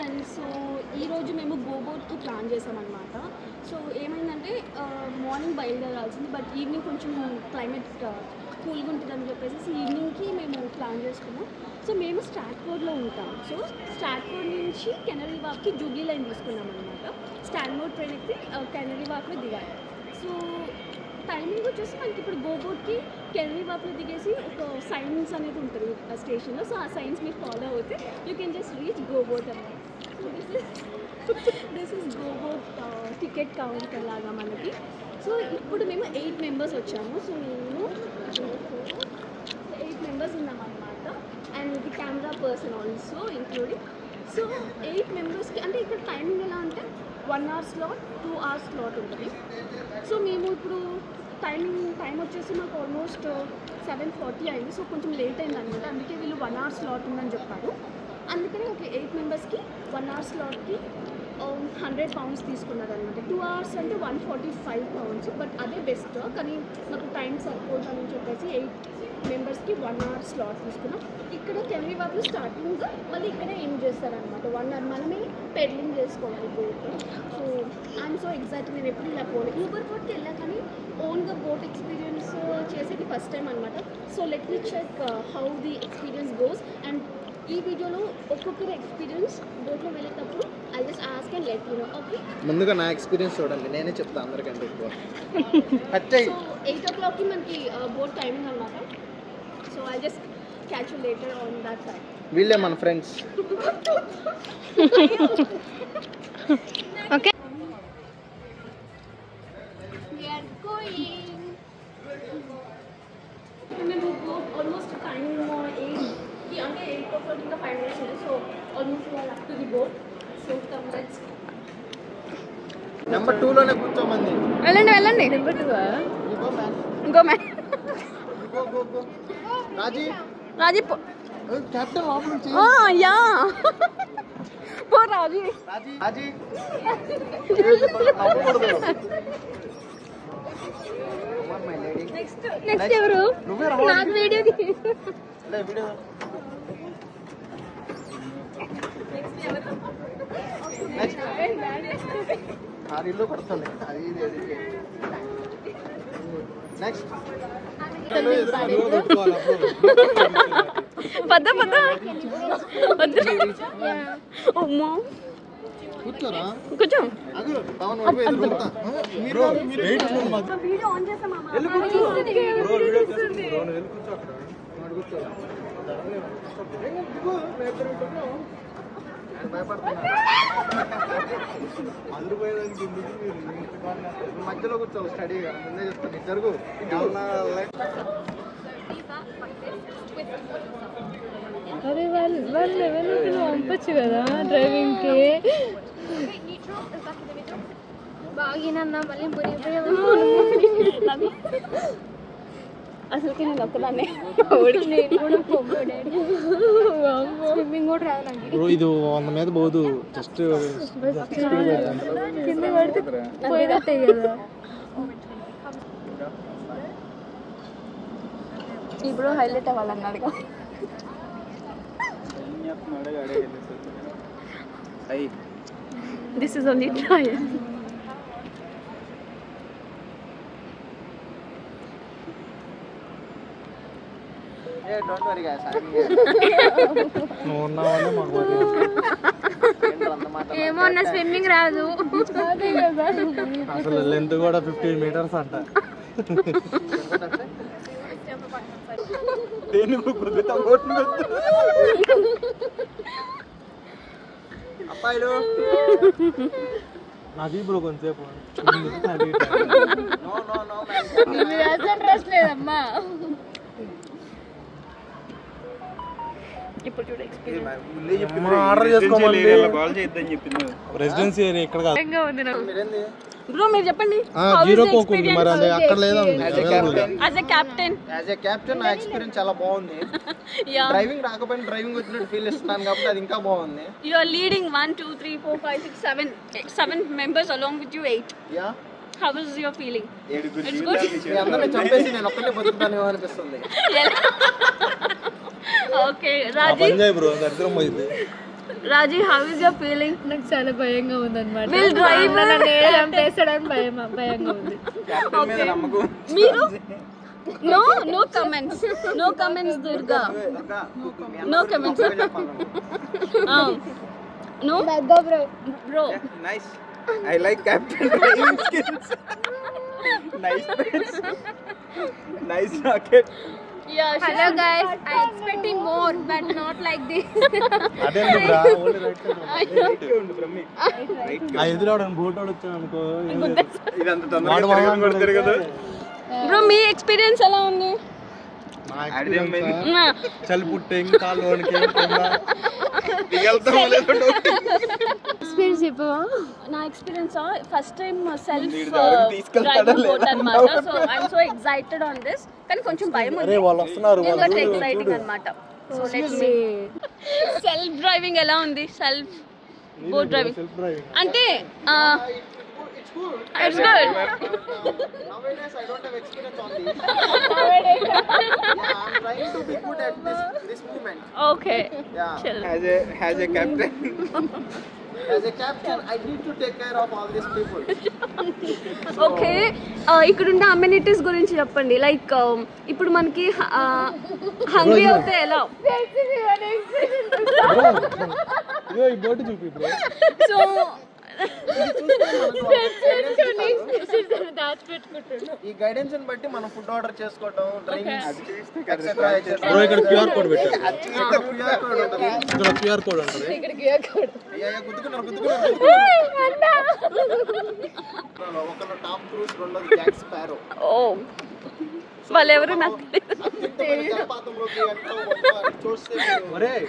Friends. So ఈరోజు మేము గోబోట్కి plan చేసామన్నమాట. సో ఏమైందంటే మార్నింగ్ బయలుదేరాల్సింది, బట్ ఈవినింగ్ కొంచెం క్లైమేట్ కూల్గా ఉంటుందని చెప్పేసి ఈవినింగ్కి మేము ప్లాన్ చేసుకున్నాం. సో మేము స్టాట్ఫోర్డ్లో ఉంటాం. సో స్టాట్ఫోర్డ్ నుంచి కెనరీ వాక్కి జూబ్లీ లైన్ తీసుకున్నాం అనమాట. స్టాన్మోర్ ట్రైన్ ఎక్కి కెనరీ వాక్లో దిగాలి. సో టైమింగ్ వచ్చేసి మనకి ఇప్పుడు గోబోట్కి కెనరీ వాక్లో దిగేసి ఒక సైన్స్ అనేది ఉంటుంది స్టేషన్లో. సో ఆ సైన్స్ మీరు ఫాలో అవుతే you can just reach GoBoat అన్నమాట. So this is GoBoat ticket counter లాగా మనకి. సో ఇప్పుడు మేము 8 మెంబర్స్ వచ్చాము. సో మేము 8 మెంబర్స్ ఉన్నామన్నమాట. And the camera person also including. So 8 మెంబర్స్కి అంటే ఇక్కడ టైమింగ్ ఎలా అంటే 1 hour స్లాట్, 2 hours స్లాట్ ఉంటుంది. సో మేము ఇప్పుడు టైం వచ్చేసి మాకు ఆల్మోస్ట్ 7:40 అయింది. సో కొంచెం లేట్ అయింది అనమాట. అందుకే వీళ్ళు 1 hour స్లాట్ ఉందని చెప్పారు. అందుకని ఒక 8 మెంబర్స్కి 1 hour స్లాట్కి £100 తీసుకున్నారు అనమాట. 2 hours అంటే £145. బట్ అదే బెస్ట్, కానీ మాకు టైం సరిపోతుందని చెప్పేసి 8 మెంబర్స్కి 1 hour స్లాట్ తీసుకున్నాం. ఇక్కడ కెనరీ వాక్లో స్టార్టింగ్ మళ్ళీ ఇక్కడే ఏం చేస్తారనమాట. 1 hour మనమే పెడ్లింగ్ చేసుకోవాలి boat. So I'm so excite. నేను ఎప్పుడు ఇలా పోలేదు. ఊబర్ బోట్కి వెళ్ళా కానీ ఓన్గా బోట్ ఎక్స్పీరియన్స్ చేసేది ఫస్ట్ టైం అనమాట. So let me check how the experience goes. And ఈ వీడియోలో ఒక్కొక్కరి ఎక్స్పీరియన్స్ బోట్లో వెళ్ళేటప్పుడు I just ask and let you know. Okay, ముందుగా నా ఎక్స్పీరియన్స్ చూడండి, నేనే చెప్తాను అందరికంటే ఎక్కువ. సో 8 o'clockకి మనకి బోట్ టైమింగ్ అనమాట. So I just catch you later on that time. వీళ్ళే మన friends. Okay, we are going. మేము ఆల్మోస్ట్ టైం 8కి అంటే 8 o'clock ఇంకా 5 minutes ఉంది. So almost we are up to the boat. So come let's number 2లోనే కూర్చోమంది. వెళ్ళండి వెళ్ళండి. నెంబర్ 2 ఇంకో మ్యాన్ రాజీ రాజీ కెప్టెన్ లోపల నుంచి యా పో రాజీ. రాజీ నెక్స్ట్ ఎవరు? నాకు వీడియోకి వీడియో ఇల్లు పడుతుంది. అది నెక్స్ట్ పద్ద పద్ద అమ్మా కూర్చోరా కొంచెం వీడియో ఆన్ చేస్తామా? మధ్యలో కూర్చోవాలి స్టడీగా. ముందే చెప్తాను జరుగు. అరే వాళ్ళు ఎవరికి పంపచ్చు కదా డ్రైవింగ్కి. బాగినన్నా మళ్ళీ అసలుకి నేను ఒక్కదాన్నే స్విమ్మింగ్ కూడా రాదు నాకు. ఇది 100 మీద పోదు, జస్ట్ కింద పడితే పోయినట్టే కదా. ఇప్పుడు హైలైట్ అవ్వాలన్నాడు. This is only trial. Don't worry guys. ఏమో అన్న స్విమ్మింగ్ రాదు. అసలు లెంత్ కూడా 15 meters అంట. అబ్బాయిలు నాది బ్రో కొంచెంసేపు ఇంట్రెస్ట్ లేదమ్మా. ఇప్పుడు ఆర్డర్ చేసుకోమని రెసిడెన్సీ ఏరియా ఇక్కడ కాదు. బ్రో మీరు చెప్పండి. జీరో కోక్ ఉంది మరి అది అక్కడ లేదా? యాజ్ ఎ కెప్టెన్ నా ఎక్స్పీరియన్స్ చాలా బాగుంది. డ్రైవింగ్ రాకపోయినా డ్రైవింగ్ వచ్చినట్టు ఫీల్ ఇస్తున్నాను కాబట్టి అది ఇంకా బాగుంది. You are leading 1 2 3 4 5 6 7 members along with you 8. Yeah, how is your feeling? It's good. మీ అందరిని చంపేసి నేను ఒక్కనే బతుకుతానేమో అనిపిస్తుంది. Okay, Raji. పంజాయ్ బ్రో దరిద్రం పోయింది. రాజీ, హౌ ఇస్ యువర్ ఫీలింగ్? నాకు చాలా భయంగా ఉంది అనమాట. Will drive నన్ను చంపేస్తాడని భయంగా ఉంది. మీరు no comments Durga, no comments. No bro, Nice. I like captain driving skills. Nice pets. Nice rocket. yeah, Hello guys, I expecting more but not like this. అదే ఆ ఎదురావడానికి బోట్ వచ్చాను అనుకో ఇదంత తొందరగా కొడతారు కదా. బ్రో మీ ఎక్స్పీరియన్స్ ఎలా ఉంది? చలి పుట్టే ఇంకా లోనికి ఎక్స్పీరియన్స్ చెప్పవా? నా experience first time self driving boat అన్నమాట. So I'm so excited on this. కానీ కొంచెం భయం ఉంది, వాళ్ళు వస్తున్నారు బట్ ఎక్సైటింగ్ అన్నమాట. So let's see self driving ఎలా ఉంది. Self boat driving self driving అంటే It's good. It's good. Nowadays I don't have experience on this. Yeah, I'm trying to be good at this movement. Okay Yeah. Chill. As a captain. As a captain, I need to take care of all these people. Okay, ఇక్కడ ఉన్న amenities గురించి చెప్పండి. Like ఇప్పుడు మనకి hungry అవుతే ఎలా? ఇదో ఈ బోట్ చూపి బ్రో. సో ఈ గైడెన్స్ బట్టి మనం ఫుడ్ ఆర్డర్ చేసుకోవడం, డ్రింక్స్ బ్రో ఇక్కడ క్యూఆర్ కోడ్ పెట్టారు. QR code ఉంటుంది. ఇక్కడ క్యూఆర్ కోడ్ ఉంటుంది. గుద్దుకున్నారు ఒకరు టామ్ క్రూజ్, రెండోది జాక్ స్పారో. ఓ వాళ్ళెవరు నాకు జలపాతంలోకి చూస్తే ఒరేయ్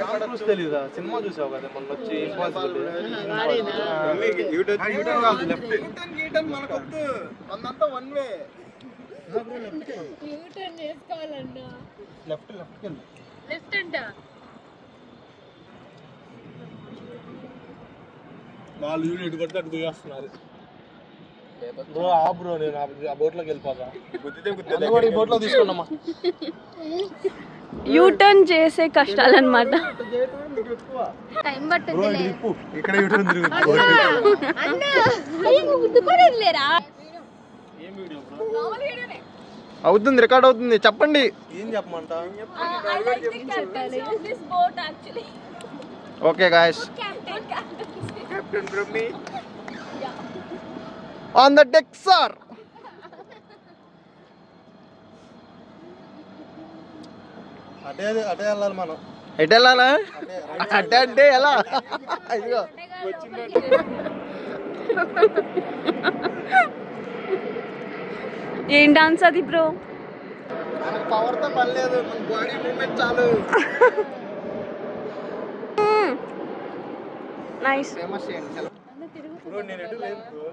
టామ్ క్రూజ్ తెలీదా? సినిమా చూసావు కదా మొన్న వచ్చి ఇంపాసిబుల్. యూటర్న్ కాదు లెఫ్ట్. యూటర్న్ మనకొద్దు, మందంతా వన్ వే. యూటర్న్ చేసుకోవాలన్న. లెఫ్ట్ కెళ్ళి లెఫ్ట్ అంట. వాళ్ళు యూనిట్ ఎటు పడితే అటు దిగేస్తున్నారు. బ్రో ఆ బ్రో నేను ఆ బోట్ లోకి వెళ్ళిపోతా. ఈ బోట్ లో తీసుకున్నామా? యూటర్న్ చేసే కష్టాలన్నమాట. Time bro పట్టుద్దిలే. ఇది తిప్పు. ఇక్కడ యూటర్న్ తిరుగు. అన్న అయ్యో గుర్తుపడలేరా? ఏం వీడియో బ్రో? అవుతుంది, రికార్డ్ అవుతుంది. చెప్పండి. ఏం చెప్పమంటా? Okay guys, captain Brahmi on the deck sir. అటే వెళ్ళాలి మనం. ఎటు వెళ్ళాలా? అడ్డే అంటే ఎలా? అయ్యో ఏం డాన్స్ అది బ్రో? మనకు పవర్ తో పని లేదు, మన బాడీ మూవ్మెంట్ చాలు. నైస్. ఫేమస్ చేయండి బ్రో నేను ఎటు లేదు బ్రో.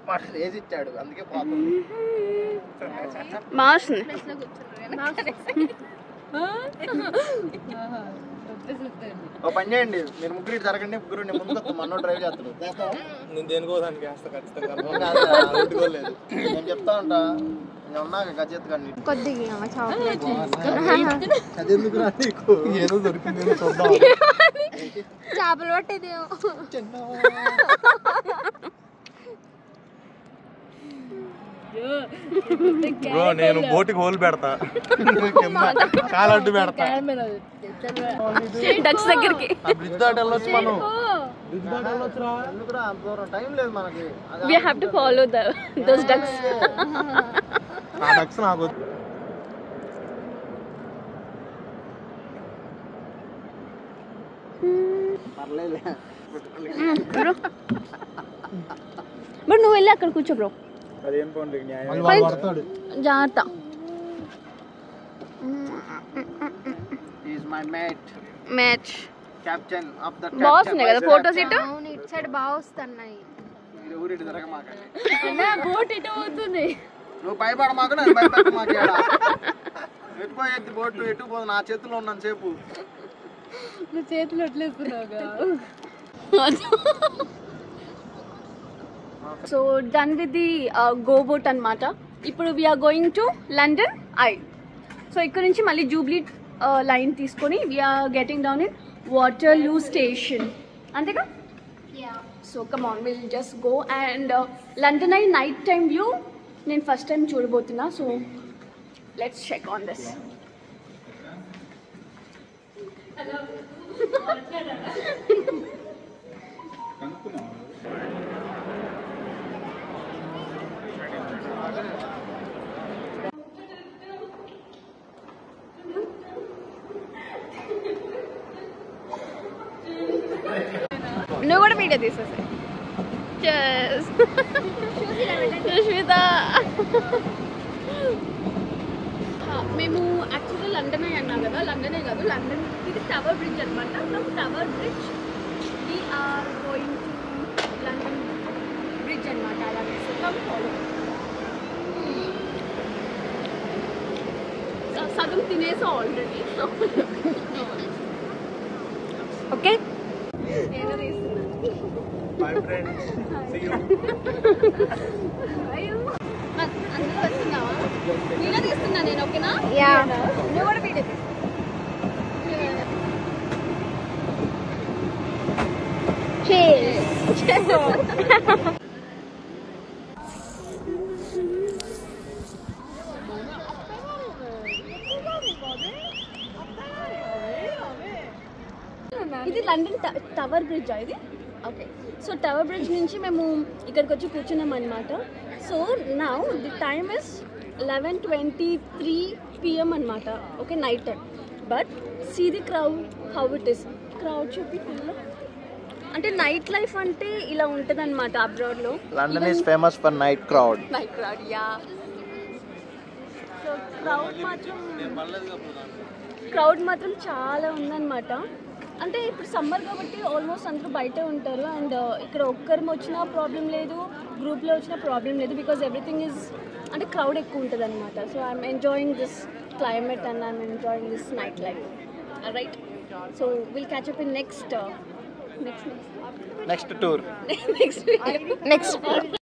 మాట రేజ్ ఇచ్చాడు, అందుకే పోతుంది. మాస్ ఓ పని చేయండి, మీరు ముగ్గురు ఇటు జరగండి. ముగ్గురు నేను ముందు వస్తాను, మనో డ్రైవ్ చేస్తాడు. నేను దేనికోసానికి వేస్తా ఖచ్చితంగా. లేదు నేను చెప్తా ఉంటా, నేను ఉన్నాక గజెత్ కానీ కొద్దిగా చాక్లెట్ అదెందుకు రా నీకు? ఏదో దొరికింది చూద్దాం. చేపలు పట్టేదేమో. బ్రో నేను బోటికి హోల్ పెడతా, కాలడ్డు పెడతా. డక్స్ దగ్గరికి బ్రిడ్జ్ దాటి వెళ్ళొచ్చు మనం. ఎందుకురా అంత దూరం? టైం లేదు మనకి. we have to follow those ducks. ఆ డక్స్ నాకు పర్లేదు. బట్ నువ్వు వెళ్ళి అక్కడ కూర్చో బ్రో. అదేం పోండి న్యాయం. మళ్ళీ వాడు పడతాడు. జాగ్రత్త. Is my mate, match captain of the boss ఉన్నాయి కదా ఫోటోస్ ఇటు. అవును ఇటు సైడ్ బాగా వస్తున్నాయి. మీరు ఊరిటి జరగమాకండి. బోట్ ఇటు పోతుంది. నువ్వు భయపడమాకు, నేను భయపడమాకు. ఎట్టుపోయేది బోటు, ఎటు పోదు. నా చేతిలో ఉన్నాను సేపు. నువ్వు చేతులు వట్లేస్తున్నావుగా. So done with the GoBoat అన్నమాట. ఇప్పుడు we are going to London Eye. So ఇక్కడ నుంచి మళ్ళీ జూబ్లీ లైన్ తీసుకొని we are getting down in Waterloo station అంతేగా. So come on will just go. And London Eye night time view నేను first time చూడబోతున్నా. So let's check on this. నువ్వు కూడా video తీసేసా. Sushmita మేము యాక్చువల్గా లండన్ అన్నా కదా, లండనే కాదు, లండన్ ఇది టవర్ బ్రిడ్జ్ అనమాట. From tower bridge we're going to London bridge అనమాట. అలాగే సో కమ్ ఫాలో. సగం తినేసా ఆల్రెడీ. ఓకే నేను అందరూ వస్తున్నావా? వీడియో తీస్తున్నా నేను. ఓకేనా? నువ్వు కూడా వీడియో తీస్తా. ఇది లండన్ టవర్ బ్రిడ్జ్ ఇది. ఓకే, సో టవర్ బ్రిడ్జ్ నుంచి మేము ఇక్కడికి వచ్చి కూర్చున్నాం అనమాట. So now the time is 11:23 PM అనమాట. Okay, night time. But see the crowd, how it is. Crowd చూపి అంటే నైట్ లైఫ్ అంటే ఇలా ఉంటుంది అనమాట అబ్రాడ్లో. London is famous for night crowd. Night crowd, yeah. So crowd మాత్రం చాలా ఉందన్నమాట. అంటే ఇప్పుడు సమ్మర్ కాబట్టి ఆల్మోస్ట్ అందరూ బయటే ఉంటారు. అండ్ ఇక్కడ ఒక్కరికి వచ్చినా ప్రాబ్లం లేదు, గ్రూప్లో వచ్చినా ప్రాబ్లం లేదు. బికాజ్ ఎవ్రీథింగ్ ఈజ్ అంటే క్రౌడ్ ఎక్కువ ఉంటుంది అనమాట. So I'm enjoying this climate and I'm enjoying this night life. Right, so will catch up in next tour next